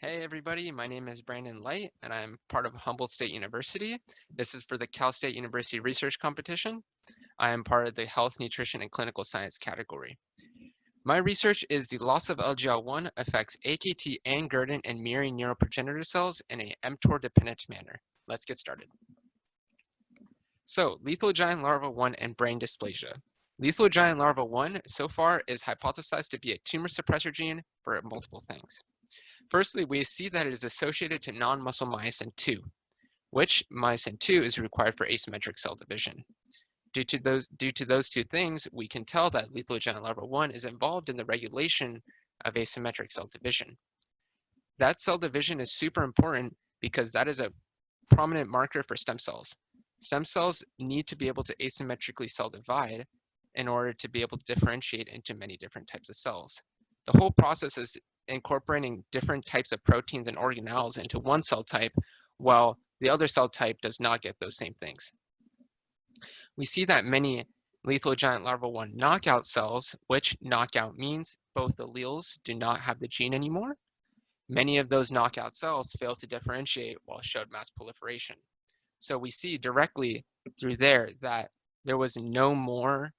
Hey everybody, my name is Brandon Light and I'm part of Humboldt State University. This is for the Cal State University Research Competition. I am part of the Health, Nutrition, and Clinical Science category. My research is the loss of LGL1 affects AKT and Girdin and mirroring neuroprogenitor cells in a mTOR-dependent manner. Let's get started. So, lethal giant larva 1 and brain dysplasia. Lethal giant larva 1 so far is hypothesized to be a tumor suppressor gene for multiple things. Firstly, we see that it is associated to non-muscle myosin 2, which myosin 2 is required for asymmetric cell division. Due to those two things, we can tell that lethal giant larva 1 is involved in the regulation of asymmetric cell division. That cell division is super important because that is a prominent marker for stem cells. Stem cells need to be able to asymmetrically cell divide in order to be able to differentiate into many different types of cells. The whole process is incorporating different types of proteins and organelles into one cell type, while the other cell type does not get those same things. We see that many lethal giant larva 1 knockout cells, which knockout means both alleles do not have the gene anymore. Many of those knockout cells fail to differentiate while showed mass proliferation. So we see directly through there that there was no more,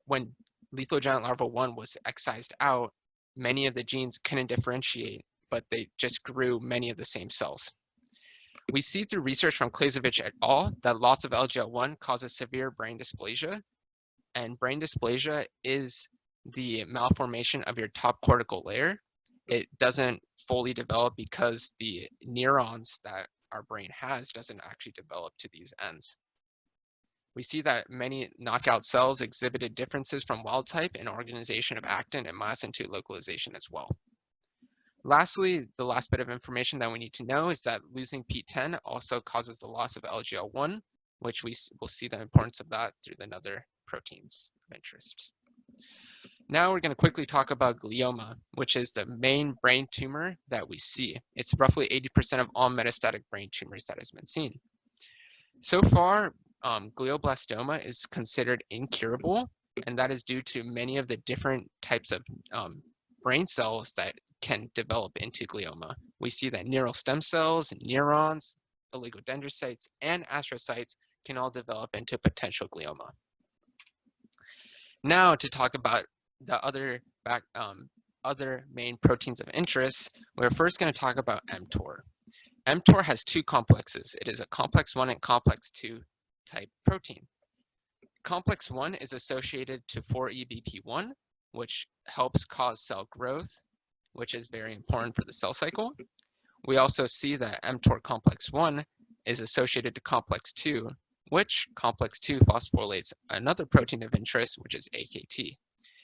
when lethal giant larva 1 was excised out, many of the genes couldn't differentiate, but they just grew many of the same cells. We see through research from Klezevich et al. That loss of LGL1 causes severe brain dysplasia, and brain dysplasia is the malformation of your top cortical layer. It doesn't fully develop because the neurons that our brain has doesn't actually develop to these ends. We see that many knockout cells exhibited differences from wild type in organization of actin and myosin 2 localization as well. Lastly, the last bit of information that we need to know is that losing PTEN also causes the loss of LGL1, which we will see the importance of that through the other proteins of interest. Now we're going to quickly talk about glioma, which is the main brain tumor that we see. It's roughly 80% of all metastatic brain tumors that has been seen. So far, glioblastoma is considered incurable, and that is due to many of the different types of brain cells that can develop into glioma. We see that neural stem cells, neurons, oligodendrocytes, and astrocytes can all develop into potential glioma. Now to talk about the other main proteins of interest, we're first going to talk about mTOR. mTOR has two complexes. It is a complex 1 and complex 2 type protein. Complex 1 is associated to 4-EBP1, which helps cause cell growth, which is very important for the cell cycle. We also see that mTOR complex 1 is associated to complex 2, which complex 2 phosphorylates another protein of interest, which is AKT.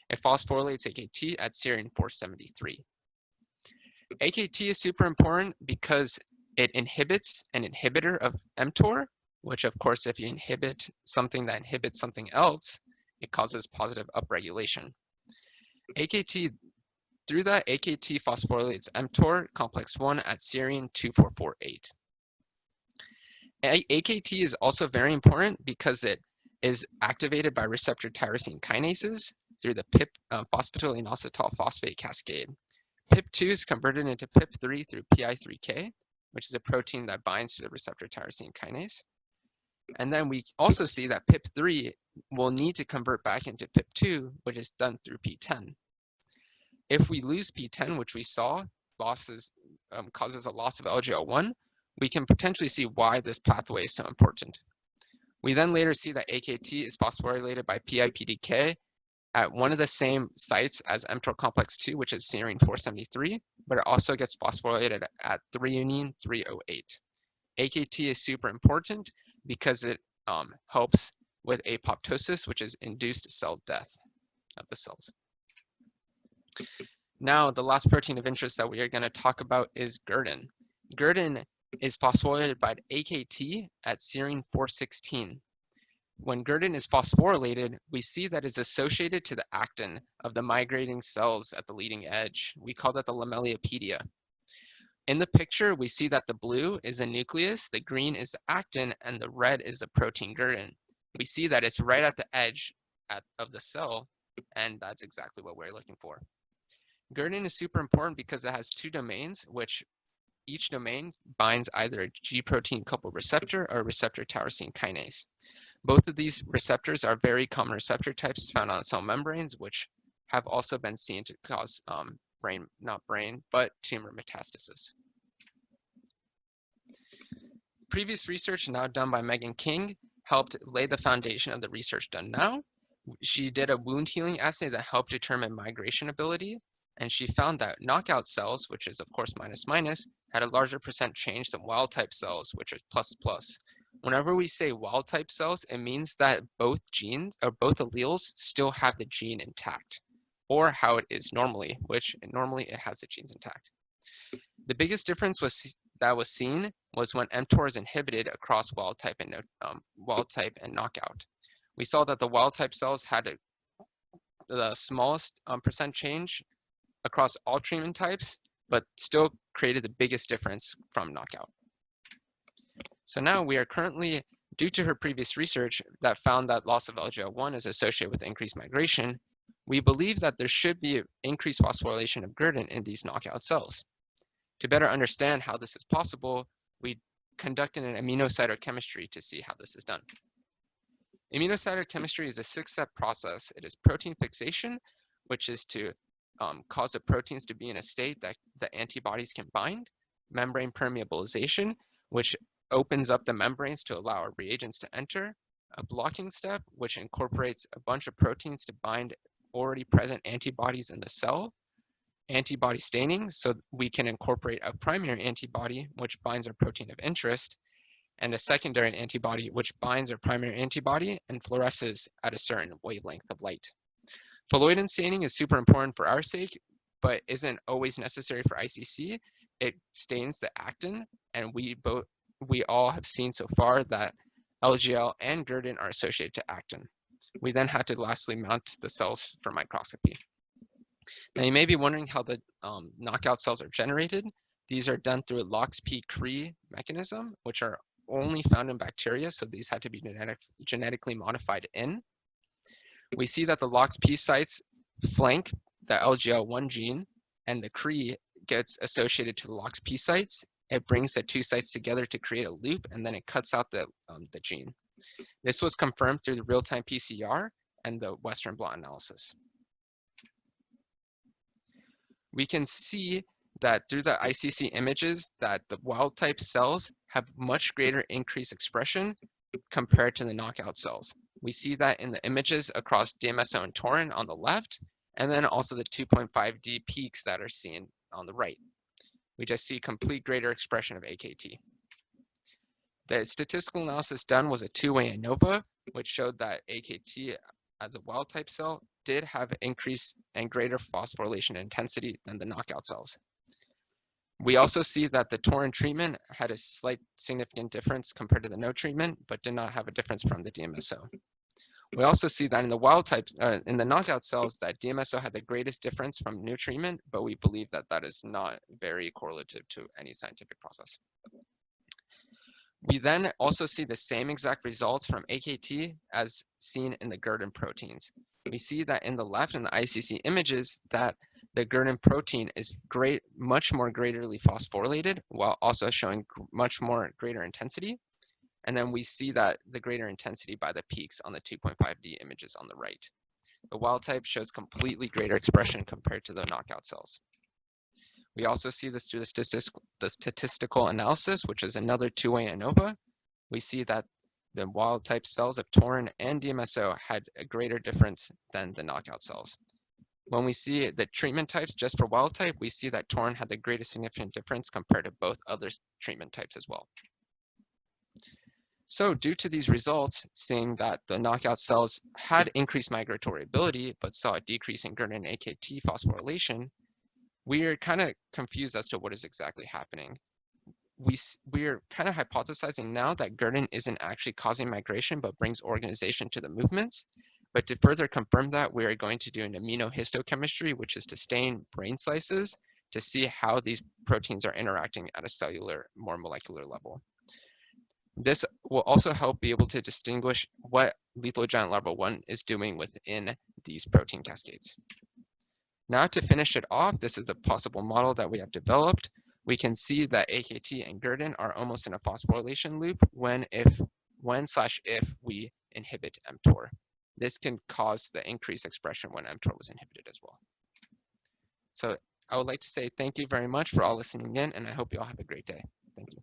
It phosphorylates AKT at serine 473. AKT is super important because it inhibits an inhibitor of mTOR, which of course, if you inhibit something that inhibits something else, it causes positive upregulation. Through that, AKT phosphorylates mTOR complex 1 at serine 2448. AKT is also very important because it is activated by receptor tyrosine kinases through the PIP phosphatidylainositol phosphate cascade. PIP2 is converted into PIP3 through PI3K, which is a protein that binds to the receptor tyrosine kinase. And then we also see that PIP3 will need to convert back into PIP2, which is done through PTEN. If we lose PTEN, which we saw causes a loss of LGL1, we can potentially see why this pathway is so important. We then later see that AKT is phosphorylated by PI3K at one of the same sites as mTOR complex 2, which is serine 473, but it also gets phosphorylated at 3-unine 308. AKT is super important because it helps with apoptosis, which is induced cell death of the cells. Now, the last protein of interest that we are going to talk about is Girdin. Girdin is phosphorylated by AKT at serine 416. When Girdin is phosphorylated, we see that it's associated to the actin of the migrating cells at the leading edge. We call that the lamellipodia. In the picture, we see that the blue is the nucleus, the green is the actin, and the red is the protein Girdin. We see that it's right at the edge of the cell, and that's exactly what we're looking for. Girdin is super important because it has two domains, which each domain binds either a G protein coupled receptor or a receptor tyrosine kinase. Both of these receptors are very common receptor types found on cell membranes, which have also been seen to cause but tumor metastasis. Previous research now done by Megan King helped lay the foundation of the research done now. She did a wound healing assay that helped determine migration ability, and she found that knockout cells, which is of course minus minus, had a larger percent change than wild type cells, which is plus plus. Whenever we say wild type cells, it means that both genes or both alleles still have the gene intact, or how it is normally, which normally it has the genes intact. The biggest difference that was seen was when mTOR is inhibited across wild type and knockout. We saw that the wild type cells had the smallest percent change across all treatment types, but still created the biggest difference from knockout. So now we are currently, due to her previous research that found that loss of LGL1 is associated with increased migration, we believe that there should be increased phosphorylation of Girdin in these knockout cells. To better understand how this is possible, we conducted an immunocytochemistry to see how this is done. Immunocytochemistry is a 6-step process. It is protein fixation, which is to cause the proteins to be in a state that the antibodies can bind, membrane permeabilization, which opens up the membranes to allow our reagents to enter, a blocking step, which incorporates a bunch of proteins to bind already present antibodies in the cell, antibody staining, so we can incorporate a primary antibody, which binds our protein of interest, and a secondary antibody, which binds our primary antibody and fluoresces at a certain wavelength of light. Phalloidin staining is super important for our sake, but isn't always necessary for ICC. It stains the actin, and we all have seen so far that LGL and Girdin are associated to actin. We then had to lastly mount the cells for microscopy. Now you may be wondering how the knockout cells are generated. These are done through a LOXP-Cre mechanism, which are only found in bacteria, so these had to be genetically modified in. We see that the LOXP sites flank the LGL1 gene, and the Cre gets associated to the LOXP sites. It brings the two sites together to create a loop, and then it cuts out the gene. This was confirmed through the real-time PCR and the Western blot analysis. We can see that through the ICC images that the wild type cells have much greater increased expression compared to the knockout cells. We see that in the images across DMSO and taurin on the left, and then also the 2.5D peaks that are seen on the right. We just see complete greater expression of AKT. The statistical analysis done was a two-way ANOVA, which showed that AKT as a wild type cell did have increased and greater phosphorylation intensity than the knockout cells. We also see that the taurin treatment had a slight significant difference compared to the no treatment, but did not have a difference from the DMSO. We also see that in the wild types, in the knockout cells, that DMSO had the greatest difference from new treatment, but we believe that that is not very correlative to any scientific process. We then also see the same exact results from AKT as seen in the Girdin proteins. We see that in the left in the ICC images that the Girdin protein is much more greaterly phosphorylated while also showing much more greater intensity. And then we see that the greater intensity by the peaks on the 2.5D images on the right. The wild type shows completely greater expression compared to the knockout cells. We also see this through the statistical analysis, which is another two-way ANOVA. We see that the wild type cells of taurin and DMSO had a greater difference than the knockout cells. When we see the treatment types just for wild type, we see that taurin had the greatest significant difference compared to both other treatment types as well. So due to these results, seeing that the knockout cells had increased migratory ability, but saw a decrease in Girdin and AKT phosphorylation, we are kind of confused as to what is exactly happening. We're kind of hypothesizing now that Girdin isn't actually causing migration, but brings organization to the movements. But to further confirm that, we are going to do an immunohistochemistry, which is to stain brain slices to see how these proteins are interacting at a cellular, more molecular level. This will also help be able to distinguish what lethal giant larva 1 is doing within these protein cascades. Now to finish it off, this is the possible model that we have developed. We can see that AKT and Girdin are almost in a phosphorylation loop when/if we inhibit mTOR. This can cause the increased expression when mTOR was inhibited as well. So I would like to say thank you very much for all listening in, and I hope you all have a great day. Thank you.